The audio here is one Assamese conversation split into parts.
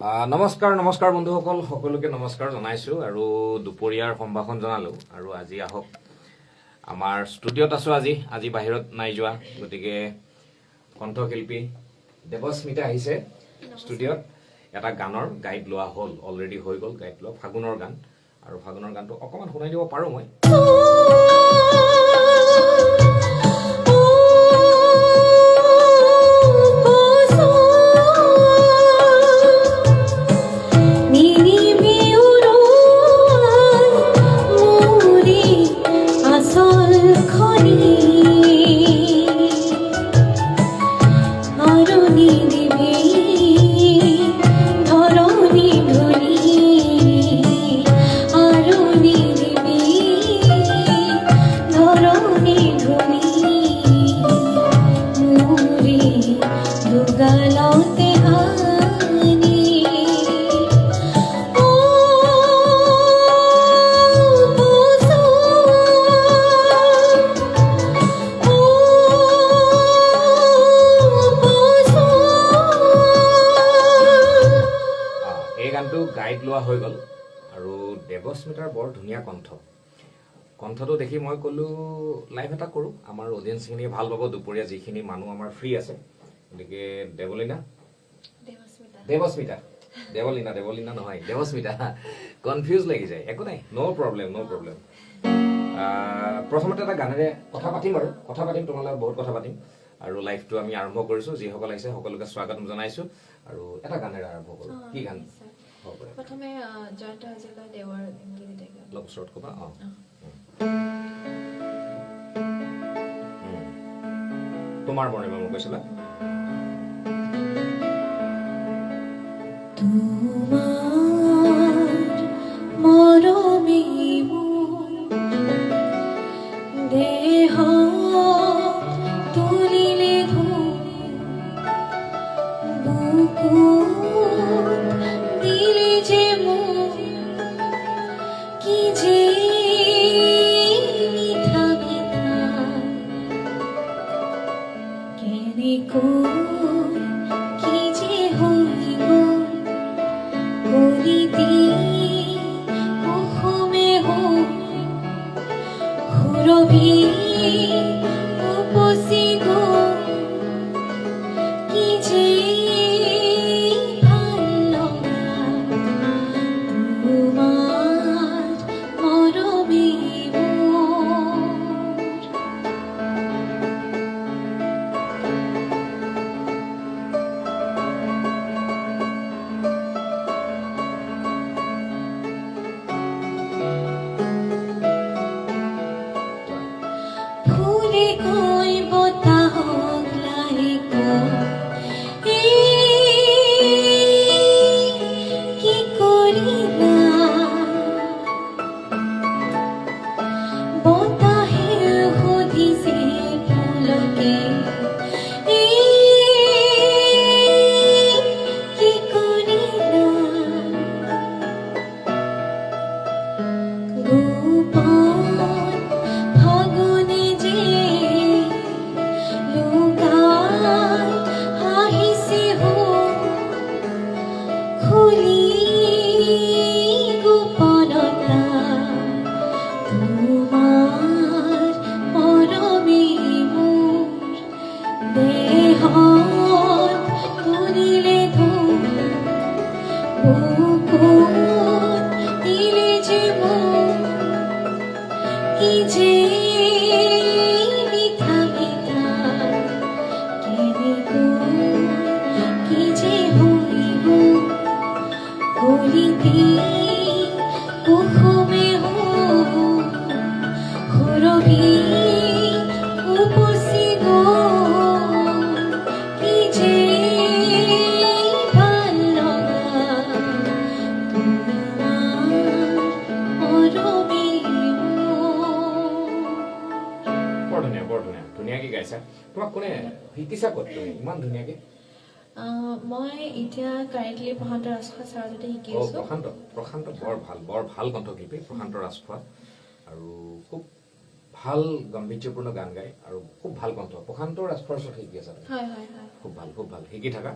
নমস্কাৰ নমস্কাৰ বন্ধুসকল সকলোকে নমস্কাৰ জনাইছো আৰু দুপৰীয়াৰ সম্ভাষণ জনালো আৰু আজি আহক আমাৰ ষ্টুডিঅ'ত আছো আজি বাহিৰত নাই যোৱা গতিকে কণ্ঠশিল্পী দেৱস্মিতা আহিছে ষ্টুডিঅ'ত এটা গানৰ গাইড লোৱা হ'ল অলৰেডি হৈ গ'ল গাইড লোৱা ফাগুনৰ গান আৰু ফাগুনৰ গানটো অকমান শুনাই দিব পাৰো মই গাইড লোৱা হৈ গ'ল আৰু দেৱস্মিতাৰ বৰ ধুনীয়া কণ্ঠটো দেখি মই ক'লো লাইভ এটা কৰোঁ আমাৰ অডিয়েঞ্চখিনিয়ে ভাল পাব দুপৰীয়া যিখিনি মানুহ আমাৰ ফ্ৰী আছে গতিকে দেৱলীনা নহয় দেৱস্মিতা কনফিউজ লাগি যায় একো নাই ন' প্ৰব্লেম প্ৰথমতে এটা গানেৰে কথা পাতিম তোমালোকে বহুত কথা পাতিম আৰু লাইভটো আমি আৰম্ভ কৰিছোঁ যিসকল আহিছে সকলোকে স্বাগতম জনাইছোঁ আৰু এটা গানেৰে আৰম্ভ কৰোঁ কি গান প্ৰথমে জয়ন্ত হাজৰিকাৰ দেৱৰ গীত অলপ ওচৰত ক'বা তোমাৰ মৰ্ণিমা মোক কৈছিলা দেহ তুলিলে দিলে যে কি যে মিঠা মিঠা কেনে কি যে হইব কলিতে কুসুমে সুৰভি উপচি কি যে ধুনীয়াকে গাইছা তোমাক কোনে শিকিছা ক'ত তুমি ইমান ধুনীয়াকে মই এতিয়া কাৰেণ্টলি প্ৰশান্ত ৰাজখোৱা ছাৰৰ সৈতে শিকি আছো প্ৰশান্ত বৰ ভাল কণ্ঠশিল্পী প্ৰশান্ত ৰাজখোৱা আৰু খুব ভাল গাম্ভীৰ্যপূৰ্ণ গান গায় আৰু খুব ভাল কণ্ঠ প্ৰশান্ত ৰাজখোৱাৰ ওচৰত শিকি আছা হয় খুব ভাল শিকি থাকা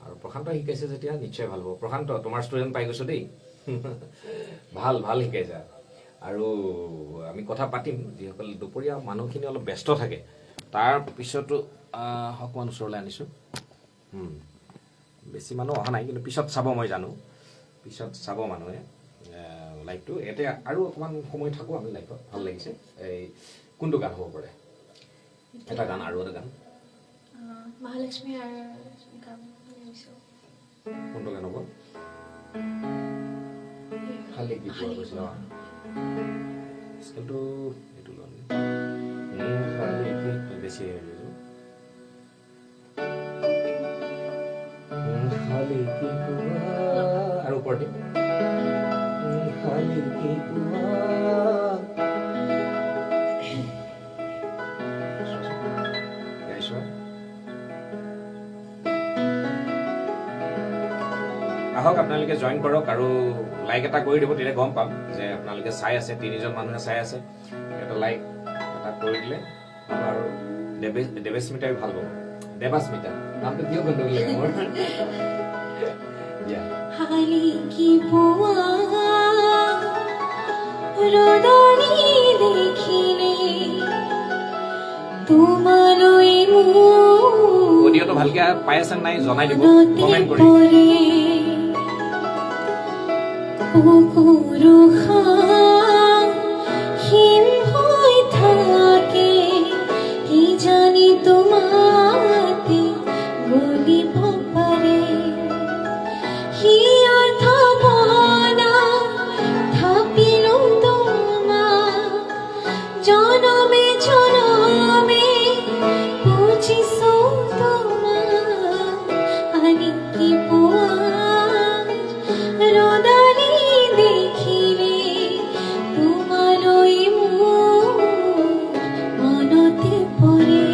আৰু প্ৰশান্ত শিকাইছে যেতিয়া নিশ্চয় ভাল হ'ব। প্ৰশান্ত তোমাৰ ষ্টুডেণ্ট পাই গৈছো দেই। ভাল ভাল শিকাইছা। আৰু আমি কথা পাতিম, যিসকল দুপৰীয়া মানুহখিনি অলপ ব্যস্ত থাকে তাৰ পিছতো অকণমান ওচৰলৈ আনিছোঁ। বেছি মানুহ অহা নাই, কিন্তু পিছত চাব, মই জানো পিছত চাব মানুহে লাইভটো। এতিয়া আৰু অকণমান সময় থাকোঁ আমি লাইভত, ভাল লাগিছে। এই কোনটো গান হ'ব পাৰে? এটা গান আৰু এটা গান মহালক্ষ্মী আৰু গান গাইছোঁ। কোনটো গান হ'ব? খালি কি পোৱা কৈছিল স্কেলটো এইটো লোৱা বেছি খালি কি পোৱা আৰু ওপৰতে খালি কি পোৱা গাইছোৱা। আহক আপোনালোকে জইন কৰক আৰু লাইক এটা কৰি দিব, তেতিয়া গম পাম যে আপোনালোকে চাই আছে। 3জন মানুহে চাই আছে, এটা লাইক এটা কৰি দিলে আৰু দেৱেস্মিতাই ভাল পাব। দেৱাস্মিতা নামটো কিয় গণ্ডগোল লাগে মোৰ? খালি কি পোৱা ৰদনী দেখিলে তোমালৈ মোৰ অডিঅ'টো ভালকে পাই আছে নাই জনাই দিব, কমেণ্ট কৰি। হিম হৈ থাকে কি জানি তোমাতে গলিব পাৰে। হিয়াৰ থাপনা থাপিলো তোমাক জনমে জনমে বুজিছো তোমাক। আনি কি পোৱা ৰদালি দেখিলে তোমালৈ মোৰ মনতে পৰে।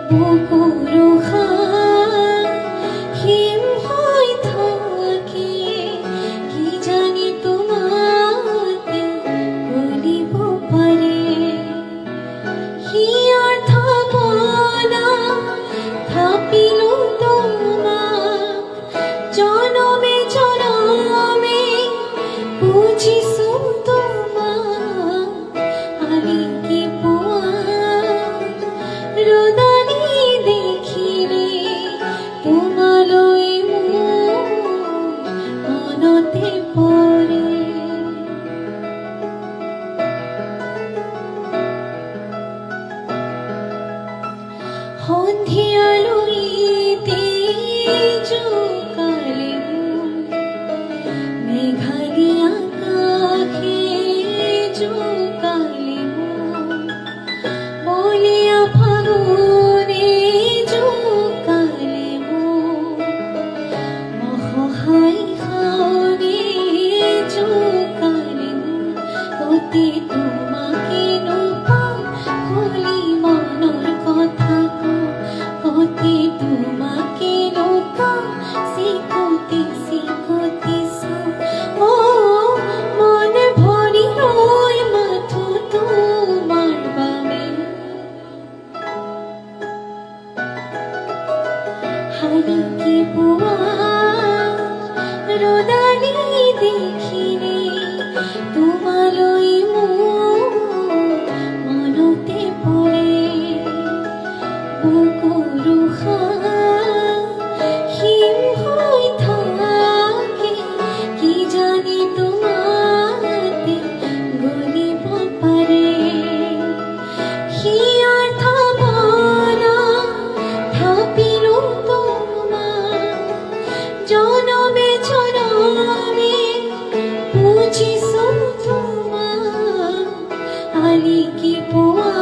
বুকুৰ হিম হৈ থাকে কি জানি তোমাতে গলিব পাৰে। হিয়াৰ থাপনা থাপিলো তোমাক জনমে জনমে বুজিছো তোমাক। আলি কি পোৱা ৰদালি দেখিলে তোমালৈ মোৰ মনতে পৰে। সন্ধিয়ালৈতে জোকালে মেঘালী আকাশে জোকালে বলিয়া ফাগুনে জোকালে অসহায় শাওনে জোকালে অতি তোমাকে নোপাওঁ খুলি মনৰ কথা অতি তোমাকে নোপাওঁ চিকুটি চিকুটি চাওঁ। মন ভৰি ৰৈ মাথো তোমাৰ বাবে। হাৰি কি পোৱা ৰদালি দেখিলে তোমালৈ মোৰ মনতে পৰে। বুকুৰ হিম হৈ থাকে কি জানি তোমাতে গলিব পাৰে। হিয়াৰ থাপনা থাপিলো তোমাক জনমে জনমে বুজিছো তোমাক। আলি কি পোৱা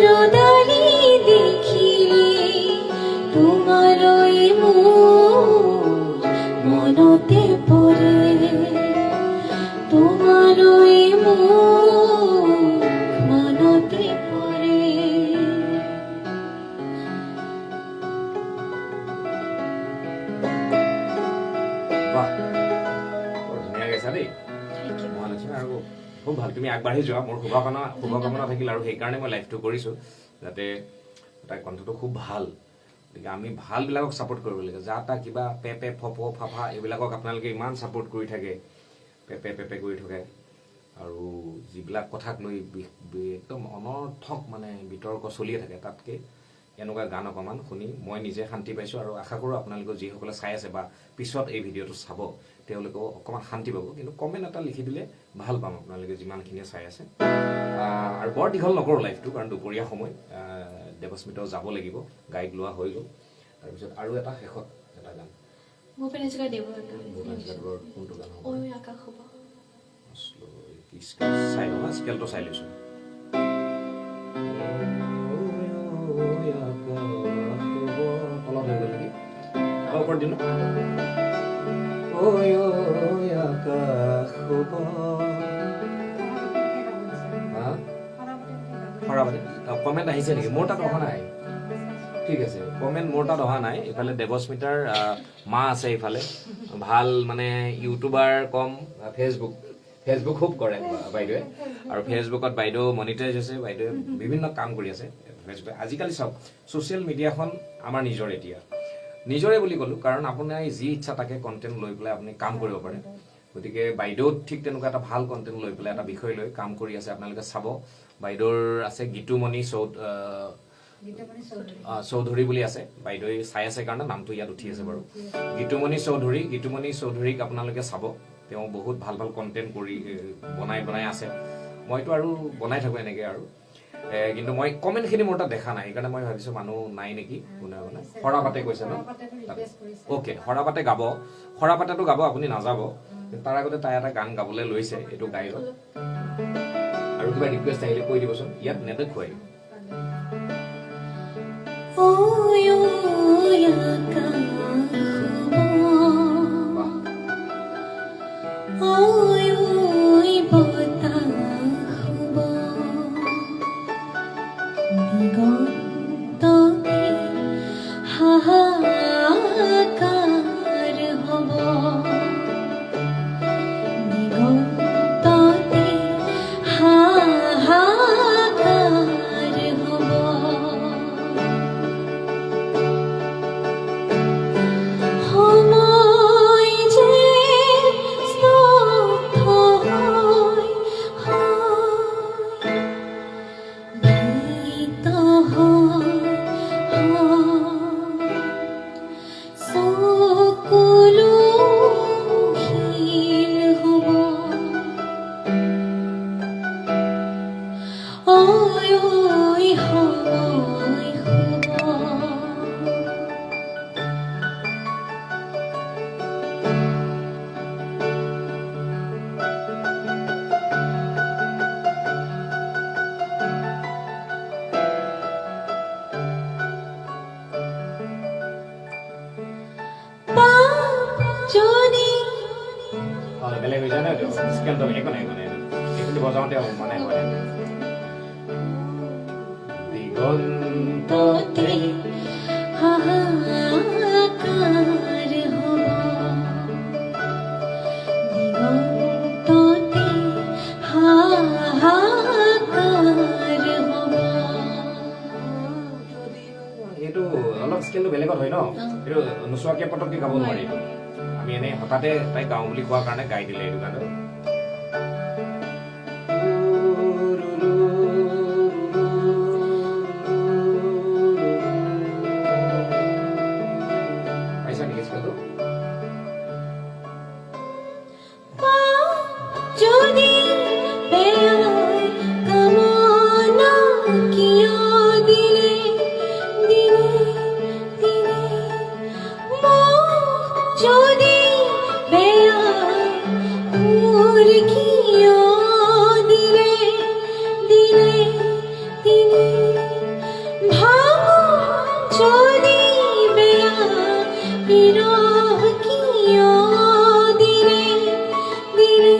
ৰদালি দেখিলে তোমালৈ মোৰ মনতে পৰে। তোমালৈ মোৰ মনতে পৰে। বাহ, বৰ ধুনীয়া গাইছা দেই মহালক্ষ্মী। আৰু খুব ভাল, তুমি আগবাঢ়ি যোৱা। মোৰ শুভকামনা থাকিল, আৰু সেইকাৰণে মই লাইভটো কৰিছোঁ, যাতে তাইৰ কণ্ঠটো খুব ভাল। গতিকে আমি ভালবিলাকক ছাপোৰ্ট কৰিব লাগে। যা তা কিবা পেপে ফপ ফাফা এইবিলাকক আপোনালোকে ইমান ছাপোৰ্ট কৰি থাকে, পেপে কৰি থাকে, আৰু যিবিলাক কথাক লৈ একদম অনৰ্থক মানে বিতৰ্ক চলিয়ে থাকে, তাতকৈ এনেকুৱা গান অকণমান শুনি মই নিজে শান্তি পাইছোঁ, আৰু আশা কৰোঁ আপোনালোকে যিসকলে চাই আছে বা পিছত এই ভিডিঅ'টো চাব তেওঁলোকেও অকণমান শান্তি পাব। কিন্তু কমেণ্ট এটা লিখি দিলে ভাল পাম আপোনালোকে যিমানখিনিয়ে চাই আছে। আৰু বৰ দীঘল নকৰোঁ লাইফটো, কাৰণ দুপৰীয়া সময়, দেৱস্মিতাও যাব লাগিব, গাইড লোৱা হৈ গ'ল। তাৰপিছত আৰু এটা শেষত এটা গান, ভূপেন হাজৰিকা দেৱৰ কোনটো গান হ'ব? ঐ আকাশ হ'ব। চাই লওঁ হা, স্কেলটো চাই লৈছোঁ। অলপ হৈ গ'ল নেকি? অলপ ওপৰত দিলোঁ। কমেণ্ট আহিছে নেকি? মোৰ তাত অহা নাই। ঠিক আছে, কমেণ্ট মোৰ তাত অহা নাই। ইফালে দেৱস্মিতাৰ মা আছে, ইফালে ভাল মানে ইউটিউবাৰ কম, ফেচবুক খুব কৰে বাইদেৱে, আৰু ফেচবুকত বাইদেউ মনিটাইজ হৈছে, বাইদেৱে বিভিন্ন কাম কৰি আছে ফেচবুক। আজিকালি চাওক, ছ'চিয়েল মিডিয়াখন আমাৰ নিজৰে বুলি ক'লোঁ, কাৰণ আপোনাৰ যি ইচ্ছা তাকে কণ্টেণ্ট লৈ পেলাই আপুনি কাম কৰিব পাৰে। গতিকে বাইদেউত ঠিক তেনেকুৱা এটা ভাল কণ্টেণ্ট লৈ পেলাই এটা বিষয় লৈ কাম কৰি আছে, আপোনালোকে চাব। বাইদেউৰ আছে গীতুমণি চৌধুৰী বুলি আছে, বাইদেৱে চাই আছে কাৰণে নামটো ইয়াত উঠি আছে বাৰু। গীতুমণি চৌধুৰীক আপোনালোকে চাব। তেওঁ বহুত ভাল কণ্টেণ্ট কৰি বনাই আছে। মইতো আৰু বনাই থাকোঁ এনেকৈ আৰু, কিন্তু মই কমেণ্টখিনি মোৰ তাত দেখা নাই, সেইকাৰণে মই ভাবিছোঁ মানুহ নাই নেকি কোনে সৰাপাতে কৈছে ন? অ'কে, সৰাপাতে গাব, সৰাপাতেতো গাব, আপুনি নাযাব। তাৰ আগতে তাই এটা গান গাবলৈ লৈছে, এইটো গাই লওক। আৰু কিবা ৰিকুৱেষ্ট আহিলে কৈ দিবচোন, ইয়াত নেদেখুৱাই। বেলেগ হৈ যায় ন, স্কেলটো একো নাই এইখিনি বজাওঁতে মানে হয়। দিগন্ততে হাহাকাৰ হ'ব, দিগন্ততে হাহাকাৰ হ'ব। এইটো অলপ স্কেলটো বেলেগত হয় ন, এইটো নোচোৱাকৈ পটককৈ গাব নোৱাৰি। আমি এনেই হঠাতে তাই গাওঁ বুলি কোৱাৰ কাৰণে গাই দিলে এইটো গানটো। পাইছা নেকি স্কেলটো? যদি কামনা কিয় দিলে দিলে দিলে যদি কিয় দিলে দিলে দিলে যদি বিৰহ কিয় দিলে দিলে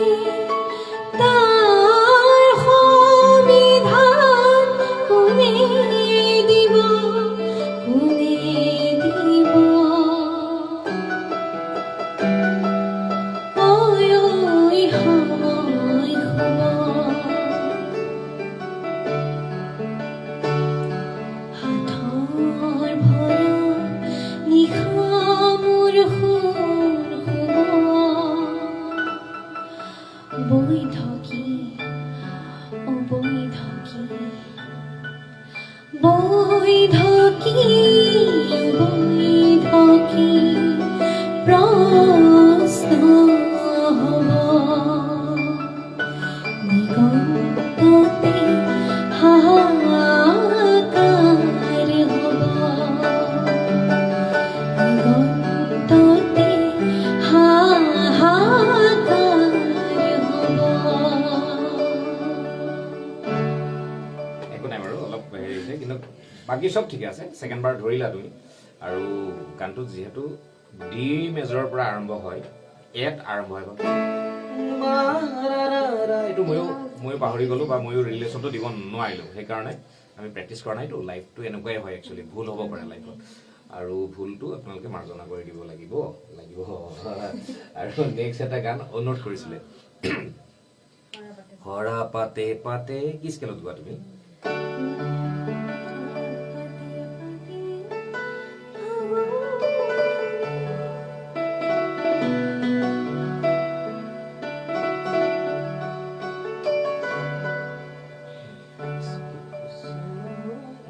তাৰ সমিধান কোনে দিব কোনে দিব? হাতৰ ভৰা প্ৰশ্ন হ'ব নিগন্ততে হাহাকাৰ হ'ব নিগন্ততে হাহাকাৰ হ'ব একো নাই বাৰু অলপ হেৰি হৈছে কিন্তু বাকী চব ঠিকে আছে ছেকেণ্ড বাৰ ধৰিলা তুমি আৰু গানটো যিহেতু ডি মেজৰৰ পৰা আৰম্ভ হয় এত আৰম্ভ হয় এইটো ময়ো পাহৰি গলো বা ময়ো ৰিলেশ্যনটো দিব নোৱাৰিলো সেইকাৰণে আমি প্ৰেক্টিচ কৰা নাইতো লাইফটো এনেকুৱাই হয় একচুৱেলি ভুল হ'ব পাৰে লাইফত আৰু ভুলটো আপোনালোকে মাৰ্জনা কৰি দিব লাগিব আৰু নেক্সট এটা গান অনুৰোধ কৰিছিলে হৰা পাতে পাতে কি স্কেলত গোৱা তুমি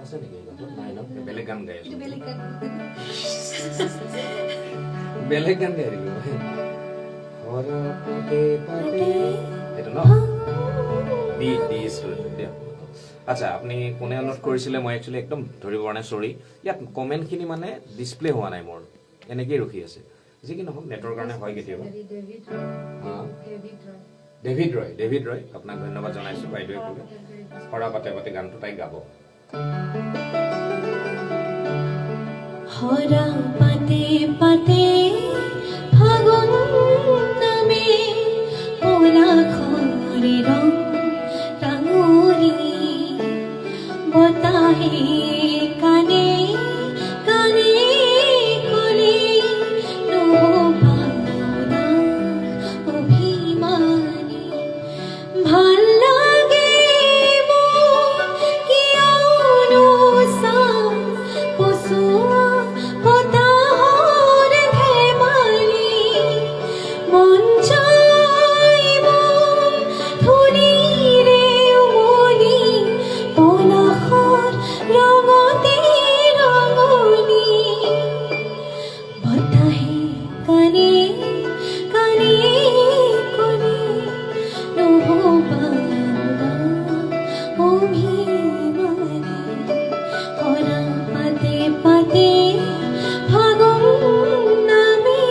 আছে নেকি এই গানটো? নাই ন? বেলেগ গান গাই আছো বেলেগ গান গাই দিলো হৰা পাতে পাতে এইটো ন ডি দিয়া আচ্ছা আপুনি কোনে অনুৰোধ কৰিছিলে মই একচুৱেলি একদম ধৰিব পৰা নাই চৰি ইয়াত কমেণ্টখিনি মানে ডিছপ্লে হোৱা নাই মোৰ এনেকেই ৰখি আছে যি কি নহওক নেটৰ কাৰণে হয় কেতিয়াবা ডেভিড ৰয় আপোনাক ধন্যবাদ জনাইছো বাইদেৱে ক'লে হৰা পাতে পাতে গানটো তাই গাব হৰা পাতে পাতে ফাগুন নামে পলাশৰে ৰং ৰাঙলী বতাহে কানে কানে কলে নভাৱনা অভিমানী ভাল লাগে মোৰ কিয়নো চাম পচোৱা বতাহৰ ধেমালি মন যায় মোৰ ধূলিৰে উমলি পলাশৰ ৰঙতে ৰঙলি বতাহে কানে কানে কলে নভাৱনা অভিমানী হৰা পাতে পাতে ফাগুন নামে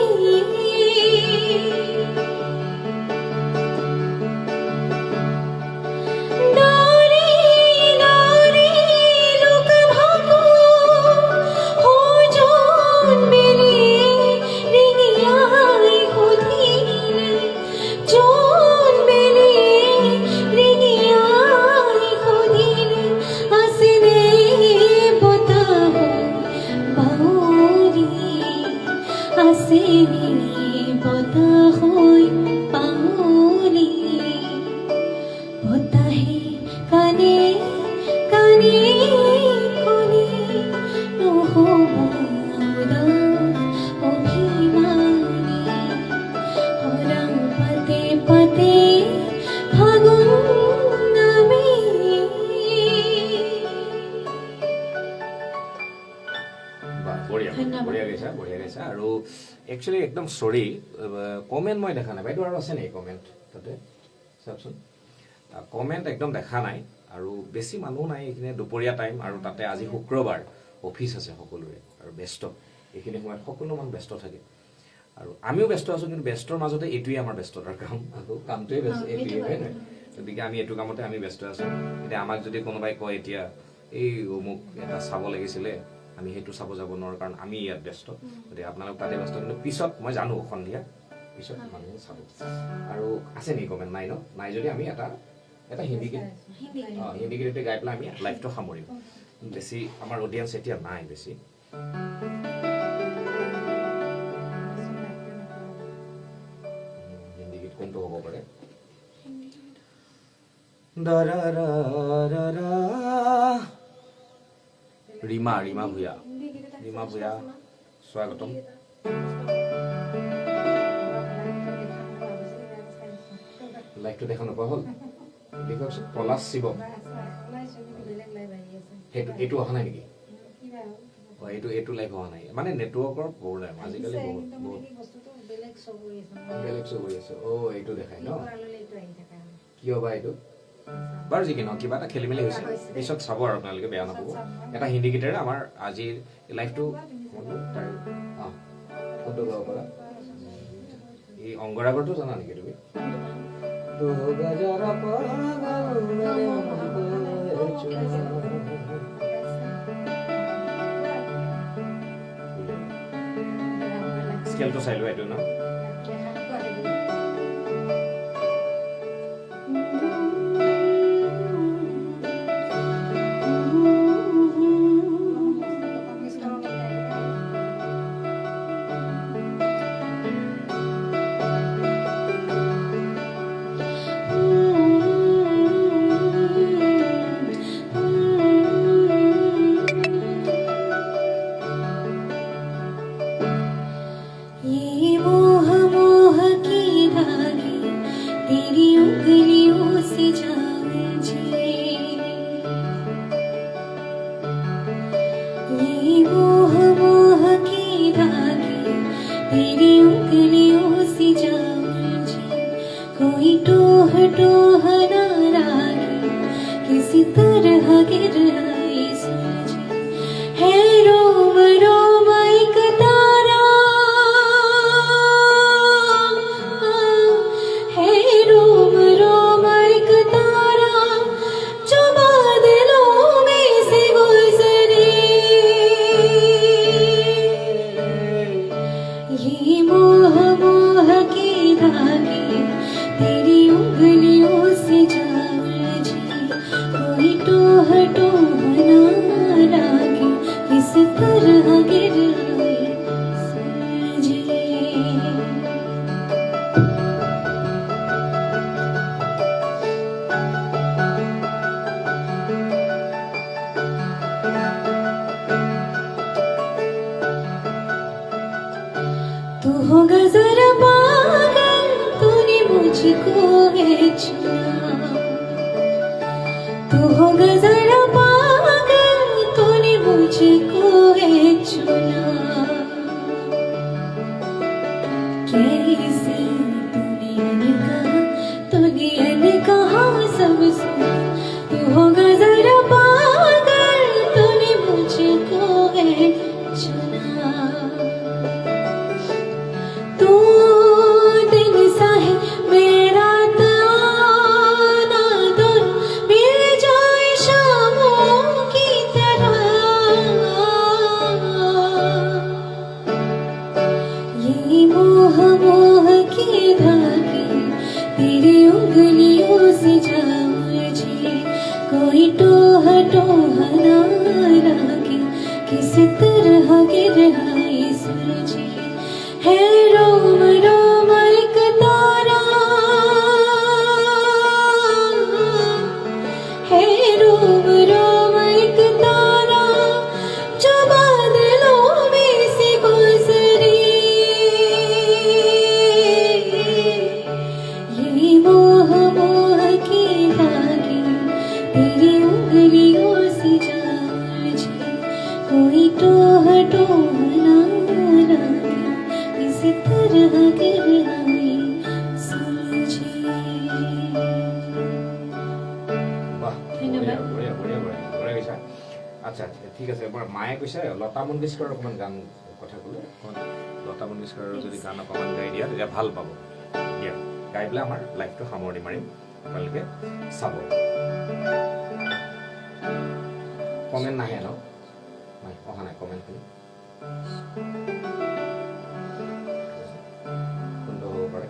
নাৰী নাৰী লোক ভাগো সজন মেলি ৰিঙিয়াই সুধিলে জন মেলি ৰিঙিয়াই সুধিলে আছেনে বতাহ বাউৰি আছেনে বতাহ বাউৰি বতাহে কানে কানে কলে নহ'বনা অভিমানী হৰা পাতে পাতে ফাগুন নামে বঢ়িয়া ধন্যবাদ। বঢ়িয়া গাইছা আৰু একচুৱেলি একদম চৰি কমেণ্ট মই দেখা নাই বাইদেউ আৰু আছে নেকি কমেণ্ট তাতে চাওকচোন কমেণ্ট একদম দেখা নাই আৰু বেছি মানুহ নাই এইখিনি দুপৰীয়া টাইম আৰু তাতে আজি শুক্ৰবাৰ অফিচ আছে সকলোৰে আৰু ব্যস্ত এইখিনি সময়ত সকলো মানুহ ব্যস্ত থাকে আৰু আমিও ব্যস্ত আছো কিন্তু ব্যস্তৰ মাজতে এইটোৱে আমাৰ ব্যস্ততাৰ কাম আকৌ কামটোৱে ব্যস্ত এইটোৱে হয় নাই গতিকে আমি এইটো কামতে আমি ব্যস্ত আছো এতিয়া আমাক যদি কোনোবাই কয় এতিয়া এই মোক এটা চাব লাগিছিলে আমি সেইটো চাব যাব নোৱাৰো কাৰণ আমি ইয়াত ব্যস্ত গতিকে আপোনালোক তাতে ব্যস্ত কিন্তু পিছত মই জানো সন্ধিয়া পিছত মানুহে চাব আৰু আছে নেকি কমেণ্ট নাই ন নাই যদি আমি এটা হিন্দী গীত হিন্দী গীততে গাই পেলাই আমি লাইভটো সামৰিম বেছি আমাৰ অডিয়েঞ্চ এতিয়া নাই বেছি হিন্দী গীত কোনটো হ'ব পাৰে ৰীমা ভূঞা স্বাগতম লাইভটো দেখা নোপোৱা হ'ল দেখকচোন পলাশ শিৱম সেইটো এইটো অহা নাই নেকি এইটো লাইভ হোৱা নাই মানে নেটৱৰ্কৰ প্ৰব্লেম আজিকালি বহুত বেলেগ চব হৈ আছে এইটো দেখাই ন কিয় বা এইটো বাৰু যি কি নহওক কিবা এটা খেলি মেলি হৈছে পিছত চাব আৰু আপোনালোকে বেয়া নাপাব এটা হিন্দী গীতেৰে আমাৰ আজিৰ লাইভটো কোনটো গাব পাৰা এই অংগৰাগৰটো জানা নেকি তুমি স্কেলটো চাই লোৱা এইটো ন আচ্ছা ঠিক আছে এবাৰ মায়ে কৈছে লতা মংগেশকাৰৰ অকণমান গান কথা ক'লে লতা মংগেশকাৰৰ যদি গান অকণমান গাই দিয়া তেতিয়া ভাল পাব দিয়া গাই পেলাই আমাৰ লাইভটো সামৰণি মাৰিম আপোনালোকে চাব কমেণ্ট নাহে ন অহা নাই কমেণ্টখিনি কোনটো হ'ব পাৰে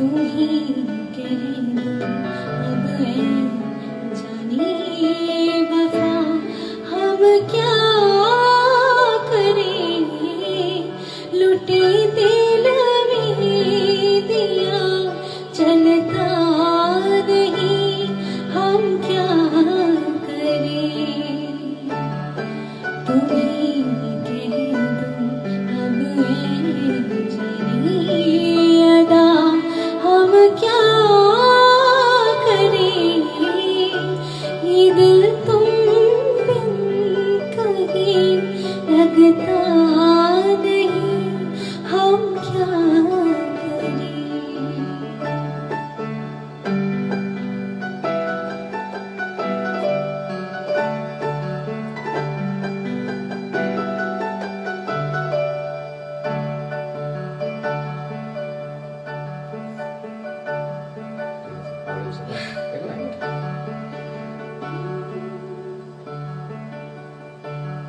तुम्ही कह दो अब ऐ जाने वफा हम क्या करें लुटे दिल में दिया चलता नहीं हम क्या करें तुम्ही कह दो अब ऐ जाने अदा हम क्या करें ये दिल तुम बिन कहीं लगता नहीं हम क्या करें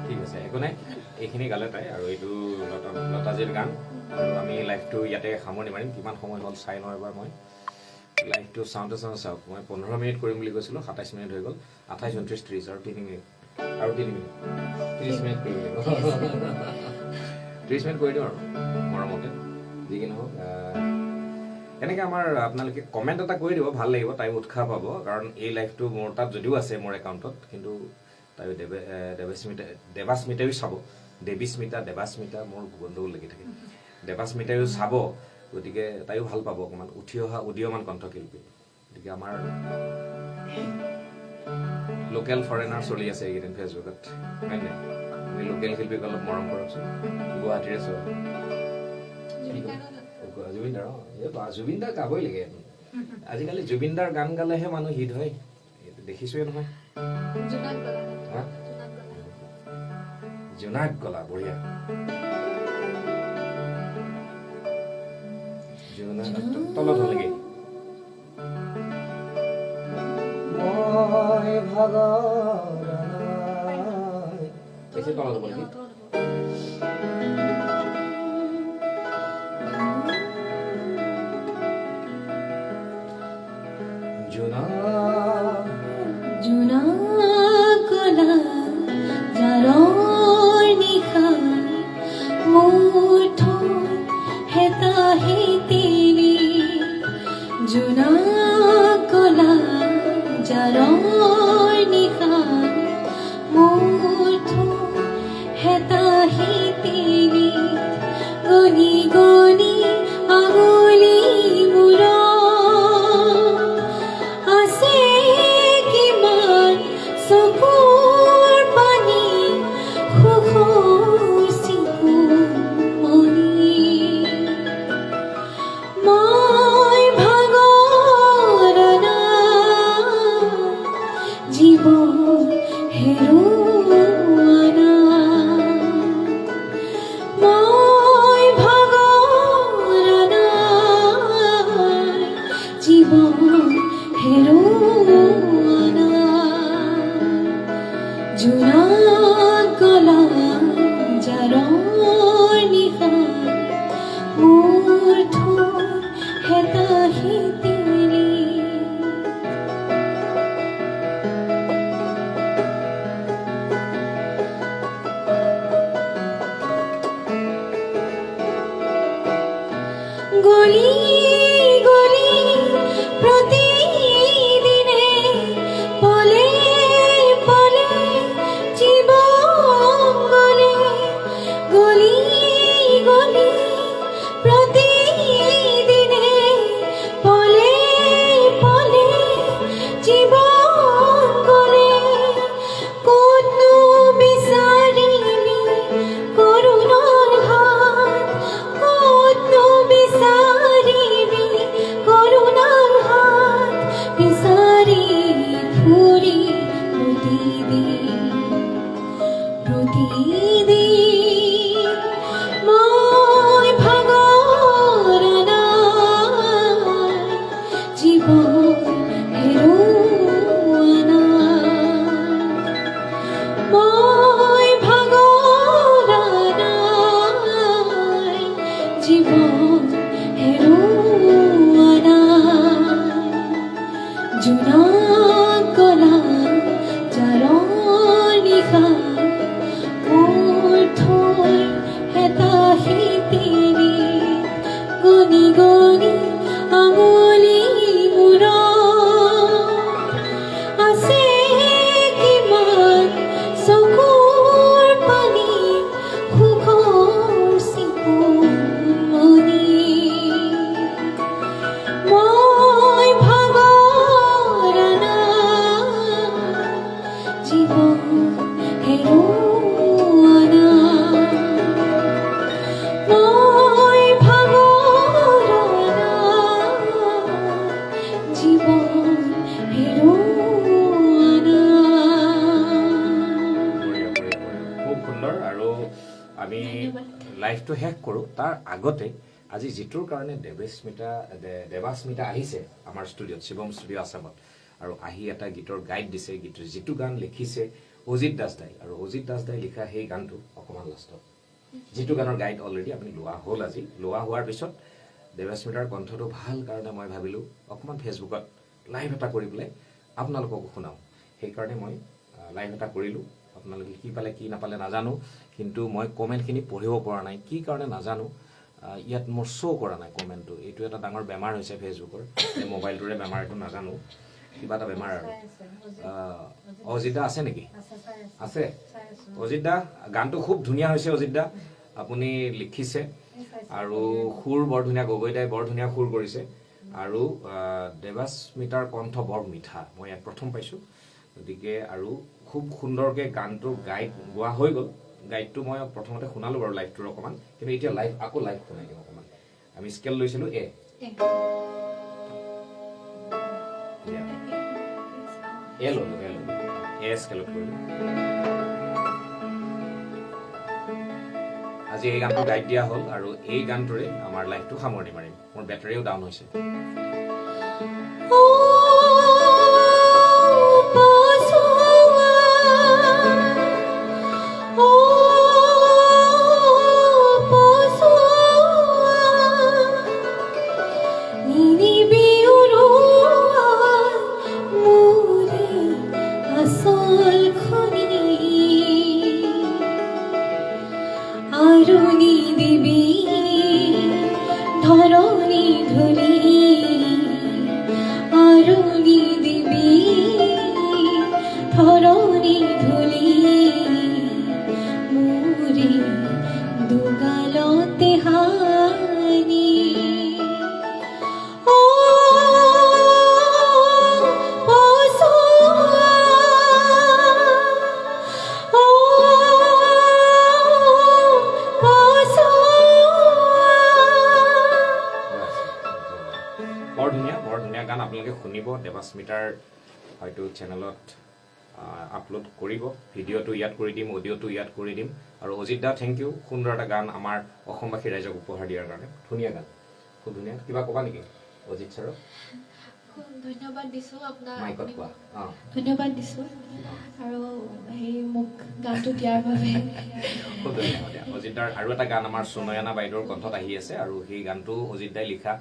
ঠিক আছে একো নাই এইখিনি গালে তাই আৰু এইটো লতাজীৰ গান আৰু আমি লাইভটো ইয়াতে সামৰণি মাৰিম কিমান সময় হ'ল চাই লওঁ এবাৰ মই লাইভটো চাওঁতে চাওক মই 15 মিনিট কৰিম বুলি কৈছিলোঁ 27 মিনিট হৈ গ'ল 28 29 30 আৰু 3 মিনিট আৰু 3 মিনিট 30 মিনিট কৰিব লাগিব 30 মিনিট কৰি দিওঁ আৰু মৰমতে যি কি নহওক এনেকৈ আমাৰ আপোনালোকে কমেণ্ট এটা কৰি দিব ভাল লাগিব তাই উৎসাহ পাব কাৰণ এই লাইভটো মোৰ তাত যদিও আছে মোৰ একাউণ্টত কিন্তু তাই দেৱাস্মিতাইও চাব দেৱাস্মিতা মোৰ বন্ধু লাগি থাকে দেৱাস্মিতাইও চাব গতিকে তাইও ভাল পাব অকণমান উঠি অহা উদীয়মান কণ্ঠশিল্পী গতিকে আমাৰ লোকেল ফৰেনাৰ চলি আছে এইকেইদিন ফেচবুকত হয় নাই আমি লোকেল শিল্পীক অলপ মৰম কৰকচোন গুৱাহাটীৰে চব জুবিনদাৰ জুবিনদাৰ গাবই লাগে আজিকালি জুবিনদাৰ গান গালেহে মানুহ হিট হয় দেখিছোৱে নহয় জোনাক গলা বঢ়িয়া তলত হলেগে মই ভাগৰ বেছি তলত হ'ব নেকি जुनागला जारोर निखार मुठो हेता है तेरी जुनागला जारोर निखार मुठो हेता है तेरी गोनी गोनी आगोली मुरा চকুৰ পানী সুখৰ চিকুমনি মই ভাগৰনা জীৱন হেৰুৱানা মই ভাগৰনা জীৱন হেৰুৱানা जुनागला जारोर निखार मोर ठोर हेता है तेरी गली गली प्रतिदिने पले पले জীবন গলে গলি গলি প্রতিদিনে পলে পলে জীবন গলে কোনও বিচাৰিলি কৰুণাৰ হাত কোনও বিচাৰিলি নিগনি আঙুলি মূৰত আছে কিমান চকুৰ পানী সুখৰ চিকুমনি মই ভাগৰানা জীৱন হেৰুৱানা মই ভাগৰানা জীৱন হেৰুৱানা। খুব সুন্দৰ। আৰু আমি লাইভটো শেষ কৰোঁ তাৰ আগতে আজি যিটোৰ কাৰণে দেৱাস্মিতা আহিছে আমাৰ ষ্টুডিঅ'ত, শিৱম ষ্টুডিঅ' আছামত, আৰু আহি এটা গীতৰ গাইড দিছে। গীতৰ যিটো গান লিখিছে অজিত দাস দাই, আৰু অজিত দাস দাই লিখা সেই গানটো অকণমান লাষ্টত, যিটো গানৰ গাইড অলৰেডি আপুনি লোৱা হ'ল। আজি লোৱা হোৱাৰ পিছত দেৱাস্মিতাৰ কণ্ঠটো ভাল কাৰণে মই ভাবিলোঁ অকণমান ফেচবুকত লাইভ এটা কৰি পেলাই আপোনালোককো শুনাওঁ। সেইকাৰণে মই লাইভ এটা কৰিলোঁ। আপোনালোকে কি পালে কি নাপালে নাজানো, কিন্তু মই কমেণ্টখিনি পঢ়িব পৰা নাই। কি কাৰণে নাজানো, ইয়াত মোৰ শ্ব' কৰা নাই কমেণ্টটো। এইটো এটা ডাঙৰ বেমাৰ হৈছে ফেচবুকৰ, এই মোবাইলটোৰে বেমাৰ, এইটো নাজানো, কিবা এটা বেমাৰ আৰু। অজিত দা আছে নেকি? আছে। অজিত দা, গানটো খুব ধুনীয়া হৈছে অজিত দা, আপুনি লিখিছে আৰু সুৰ বৰ ধুনীয়া, গগৈ দাই বৰ ধুনীয়া সুৰ কৰিছে, আৰু দেৱাস্মিতাৰ কণ্ঠ বৰ মিঠা, মই ইয়াত প্ৰথম পাইছোঁ। গতিকে আৰু খুব সুন্দৰকৈ গানটো গোৱা হৈ গ'ল। গাইডটো মই প্ৰথমতে শুনালোঁ বাৰু লাইভটোৰ অকণমান, কিন্তু এতিয়া আকৌ লাইভ শুনাই দিম অকণমান। আমি স্কেল লৈছিলোঁ এ স্কেলত কৰিলোঁ। আজি এই গানটো গাইড দিয়া হ'ল, আৰু এই গানটোৰে আমাৰ লাইভটো সামৰণি মাৰিম। মোৰ বেটাৰীও ডাউন হৈছে। আৰুণী দেৱী ধৰণী ধূলি, আৰুণী দেৱী ধৰণী ধূলি, মোৰে দুগালতে হানি। বৰ ধুনীয়া গান আপোনালোকে শুনিব। দেৱাস্মিতাৰ হয়তো চেনেলত আপলোড কৰিব, ভিডিঅ'টো ইয়াত কৰি দিম, অডিঅ'টো ইয়াত কৰি দিম। আৰু অজিত দা, থেংক ইউ, সুন্দৰ এটা গান আমাৰ অসমবাসী ৰাইজক উপহাৰ দিয়াৰ কাৰণে। ধুনীয়া গান, খুব ধুনীয়া। কিবা ক'বা নেকি অজিত ছাৰক? ধন্যবাদ দিছোঁ আপোনাক, মাইকত কোৱা। ধন্যবাদ দিছোঁ আৰু মোক গানটো দিয়াৰ বাবে। খুব ধন্যবাদ। অজিত দাৰ আৰু এটা গান আমাৰ সুনয়না বাইদেউৰ কণ্ঠত আহি আছে, আৰু সেই গানটো অজিত দাই লিখা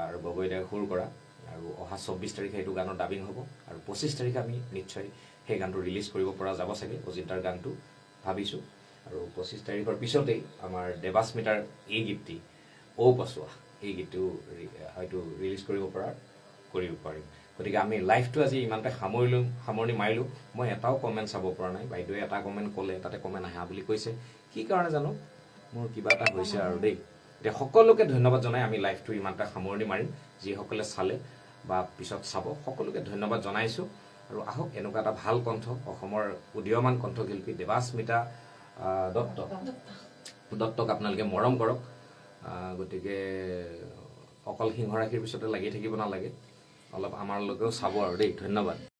আৰু গগৈ দাই সুৰ কৰা, আৰু অহা 24 তাৰিখে এইটো গানৰ ডাবিং হ'ব, আৰু 25 তাৰিখে আমি নিশ্চয় সেই গানটো ৰিলিজ কৰিব পৰা যাব চাগে, অজিত দাৰ গানটো ভাবিছোঁ। আৰু 25 তাৰিখৰ পিছতেই আমাৰ দেৱাস্মিতাৰ এই গীতটি পচোৱা, এই গীতটো হয়তো ৰিলিজ কৰিব পাৰিম। গতিকে আমি লাইভটো আজি ইমানতে সামৰণি মাৰিলোঁ। মই এটাও কমেণ্ট চাব পৰা নাই। বাইদেৱে এটা কমেণ্ট ক'লে, তাতে কমেণ্ট আহা বুলি কৈছে, কি কাৰণে জানো, মোৰ কিবা এটা হৈছে আৰু দেই। এতিয়া সকলোকে ধন্যবাদ জনাই আমি লাইভটো ইমানতে সামৰণি মাৰিম। যিসকলে চালে বা পিছত চাব, সকলোকে ধন্যবাদ জনাইছোঁ। আৰু আহক, এনেকুৱা এটা ভাল কণ্ঠ, অসমৰ উদীয়মান কণ্ঠশিল্পী দেৱাস্মিতা দত্তক আপোনালোকে মৰম কৰক। গতিকে অকল সিংহৰাশিৰ পিছতে লাগি থাকিব নালাগে, অলপ আমাৰলৈকেও চাব আৰু দেই। ধন্যবাদ।